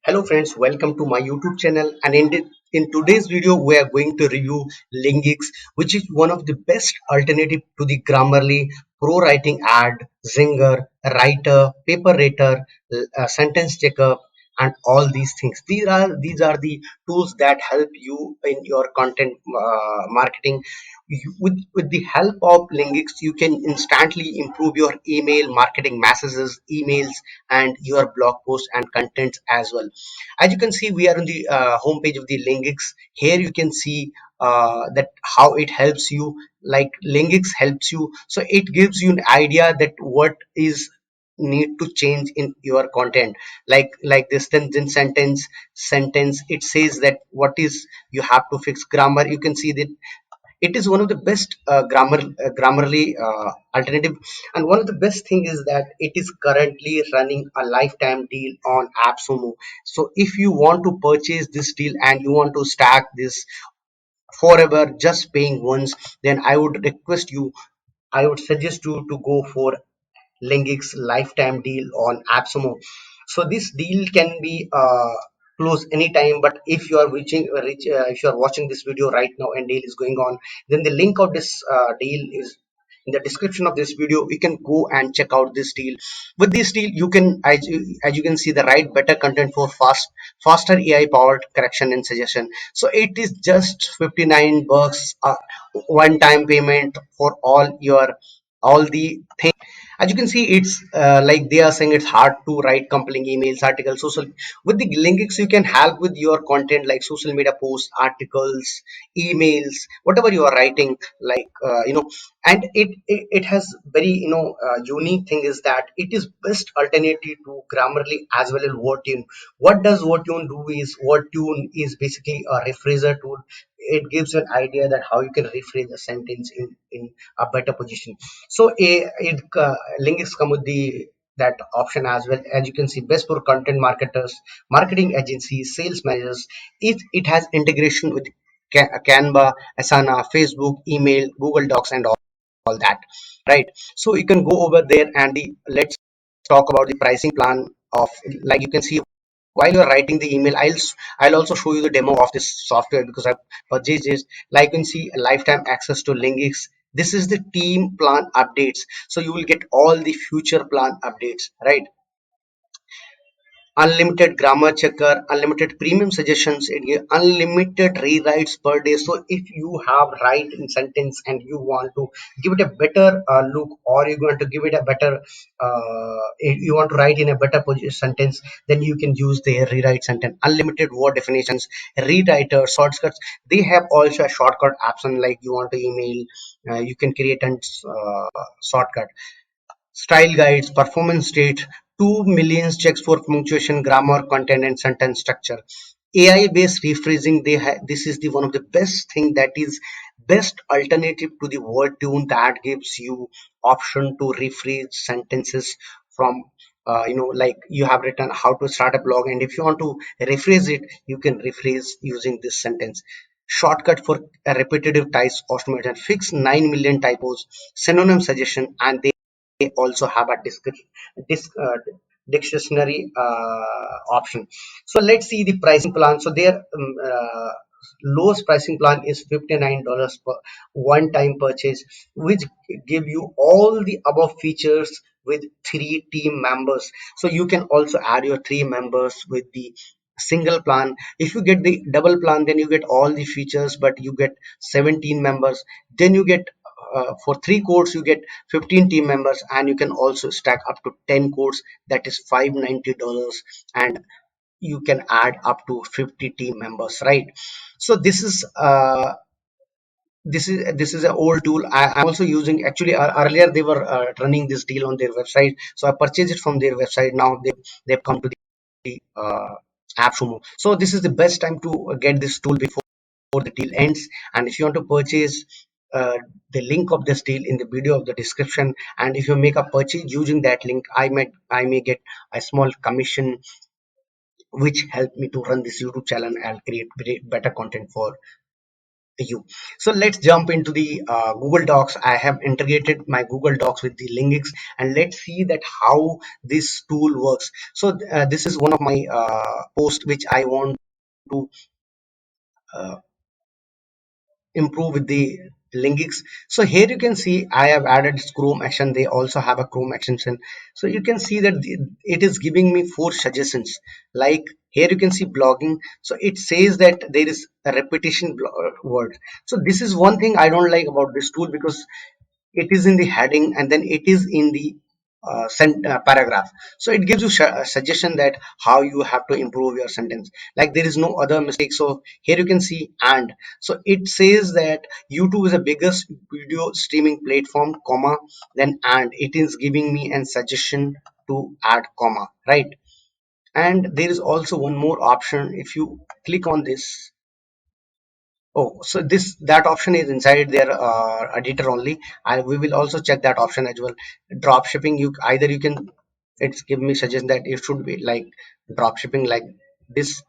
Hello friends, welcome to my YouTube channel, and in today's video we are going to review Linguix, which is one of the best alternative to the Grammarly pro writing ad, Zinger, Writer, Paper Rater, Sentence Checker, and all these things. These are the tools that help you in your content marketing. With the help of Linguix, you can instantly improve your email marketing messages, emails, and your blog posts and contents as well. As you can see, we are on the home page of the Linguix. Here you can see that how it helps you. Like Linguix helps you, so it gives you an idea that what is need to change in your content, like this sentence it says that what is you have to fix grammar. You can see that it is one of the best grammarly alternative, and one of the best thing is that it is currently running a lifetime deal on AppSumo. So if you want to purchase this deal and you want to stack this forever just paying once, then I would suggest you to go for Linguix lifetime deal on AppSumo. So this deal can be closed anytime. But if you are if you are watching this video right now and deal is going on, then the link of this deal is in the description of this video. You can go and check out this deal. With this deal, you can, as you can see, the write better content for faster AI powered correction and suggestion. So it is just 59 bucks, one time payment for all the things. As you can see, it's like they are saying it's hard to write compelling emails, articles, social. With the Linguix, you can help with your content like social media posts, articles, emails, whatever you are writing, and it has very unique thing is that it is best alternative to Grammarly as well as Wordtune. What does Wordtune do is Wordtune is basically a rephraser tool. It gives you an idea that how you can rephrase a sentence in a better position. So Linguix come with the that option as well. As you can see, best for content marketers, marketing agencies, sales managers. It has integration with Canva, Asana, Facebook, email, Google Docs, and all that, right? So you can go over there and let's talk about the pricing plan of, like you can see, while you're writing the email, I'll also show you the demo of this software because I've purchased it. Like you can see, lifetime access to Linguix. This is the team plan updates, so you will get all the future plan updates, right? Unlimited grammar checker, unlimited premium suggestions, it give unlimited rewrites per day. So if you have write in sentence and you want to give it a better look, or you want to give it a better if you want to write in a better sentence, then you can use the rewrite sentence. Unlimited word definitions, rewriter shortcuts. They have also a shortcut option, like you want to email, you can create a shortcut. Style guides, performance state, 2 million checks for punctuation, grammar, content, and sentence structure. AI-based rephrasing, this is the one of the best thing, that is best alternative to the Wordtune, that gives you option to rephrase sentences from like you have written how to start a blog, and if you want to rephrase it, you can rephrase using this sentence. Shortcut for a repetitive types automation, fix 9 million typos, synonym suggestion, and they also have a disc, dictionary option. So let's see the pricing plan. So their lowest pricing plan is $59 per one time purchase, which give you all the above features with 3 team members. So you can also add your 3 members with the single plan. If you get the double plan, then you get all the features, but you get 17 members. Then you get for 3 codes you get 15 team members, and you can also stack up to 10 codes, that is $590, and you can add up to 50 team members, right? So this is an old tool. I'm also using, actually earlier they were running this deal on their website, so I purchased it from their website. Now they've come to the AppSumo. So this is the best time to get this tool before the deal ends. And if you want to purchase, the link of this deal in the video of the description, and if you make a purchase using that link, I may get a small commission, which help me to run this YouTube channel and create better content for you. So let's jump into the Google Docs. I have integrated my Google Docs with the Linguix, and let's see that how this tool works. So this is one of my posts which I want to uh, improve with the Linguix. So here you can see I have added Chrome action. They also have a Chrome extension. So you can see that it is giving me 4 suggestions. Like here you can see blogging. So it says that there is a repetition word. So this is one thing I don't like about this tool, because it is in the heading and then it is in the paragraph. So it gives you a suggestion that how you have to improve your sentence, like there is no other mistake. So here you can see, and so it says that YouTube is the biggest video streaming platform, comma, then and it is giving me a suggestion to add comma, right? And there is also one more option. If you click on this, oh, so this that option is inside their editor only. We will also check that option as well. Drop shipping, you either you can, it's give me suggestion that it should be like drop shipping like this,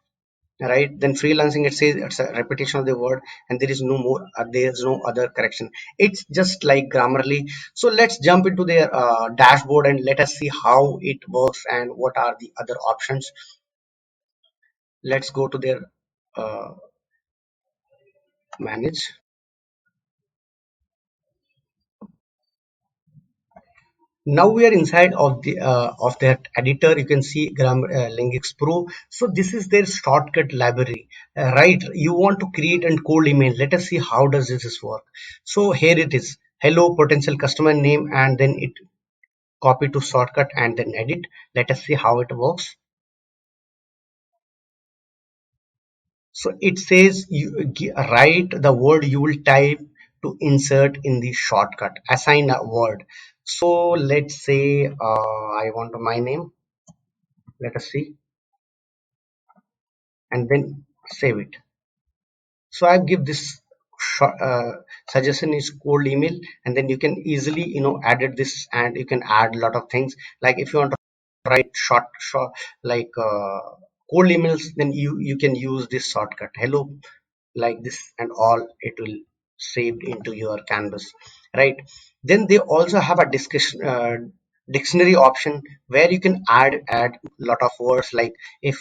right? Then freelancing, it says it's a repetition of the word and there is no more, there is no other correction. It's just like Grammarly. So let's jump into their dashboard and let us see how it works and what are the other options. Let's go to their uh, manage. Now we are inside of the of that editor. You can see Linguix Pro. So this is their shortcut library, right? You want to create and cold email. Let us see how does this work. So here it is. Hello potential customer name, and then it copy to shortcut and then edit. Let us see how it works. So it says you write the word you will type to insert in the shortcut. Assign a word. So let's say I want my name. Let us see, and then save it. So I give this suggestion is cold email, and then you can easily edit this and you can add a lot of things. Like if you want to write short like cold emails, then you can use this shortcut hello like this, and all it will saved into your canvas, right? Then they also have a discussion dictionary option where you can add lot of words. Like if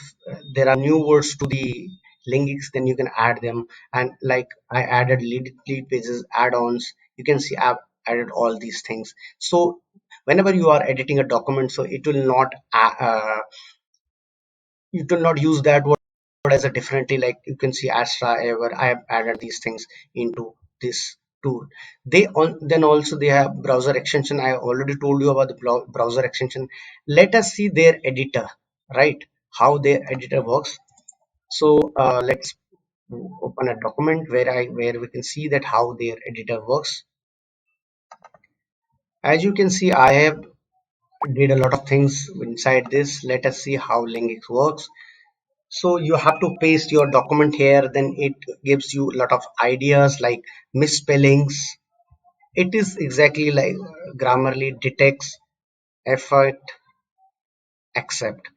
there are new words to the linguics, then you can add them. And like I added lead pages, add-ons, you can see I've added all these things. So whenever you are editing a document, so it will not you will not use that word as a differently. Like you can see astra ever, I have added these things into this tool. Then also they have browser extension. I already told you about the browser extension. Let us see their editor, right? How their editor works. So let's open a document where we can see that how their editor works. As you can see, I have did a lot of things inside this. Let us see how Linguix works. So you have to paste your document here, then it gives you a lot of ideas like misspellings. It is exactly like Grammarly detects, effort, accept.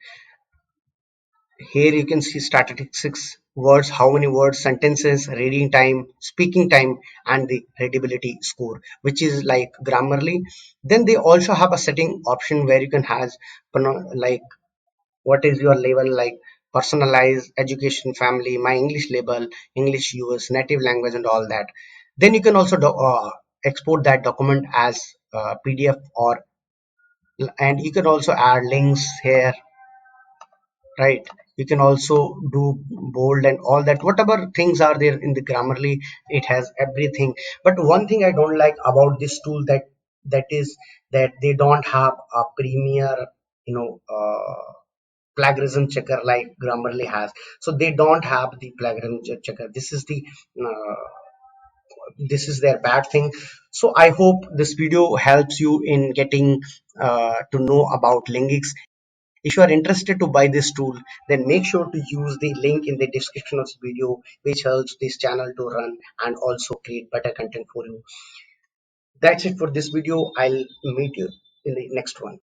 Here you can see statistics, words, how many words, sentences, reading time, speaking time, and the readability score, which is like Grammarly. Then they also have a setting option where you can have like what is your level, like personalized, education, family, my English label, English US, native language, and all that. Then you can also export that document as PDF, or and you can also add links here, right? You can also do bold and all that, whatever things are there in the Grammarly, it has everything. But one thing I don't like about this tool, that is that they don't have a premier you know plagiarism checker like Grammarly has. So they don't have the plagiarism checker. Uh, this is their bad thing. So I hope this video helps you in getting to know about Linguix. If you are interested to buy this tool, then make sure to use the link in the description of this video, which helps this channel to run and also create better content for you. That's it for this video. I'll meet you in the next one.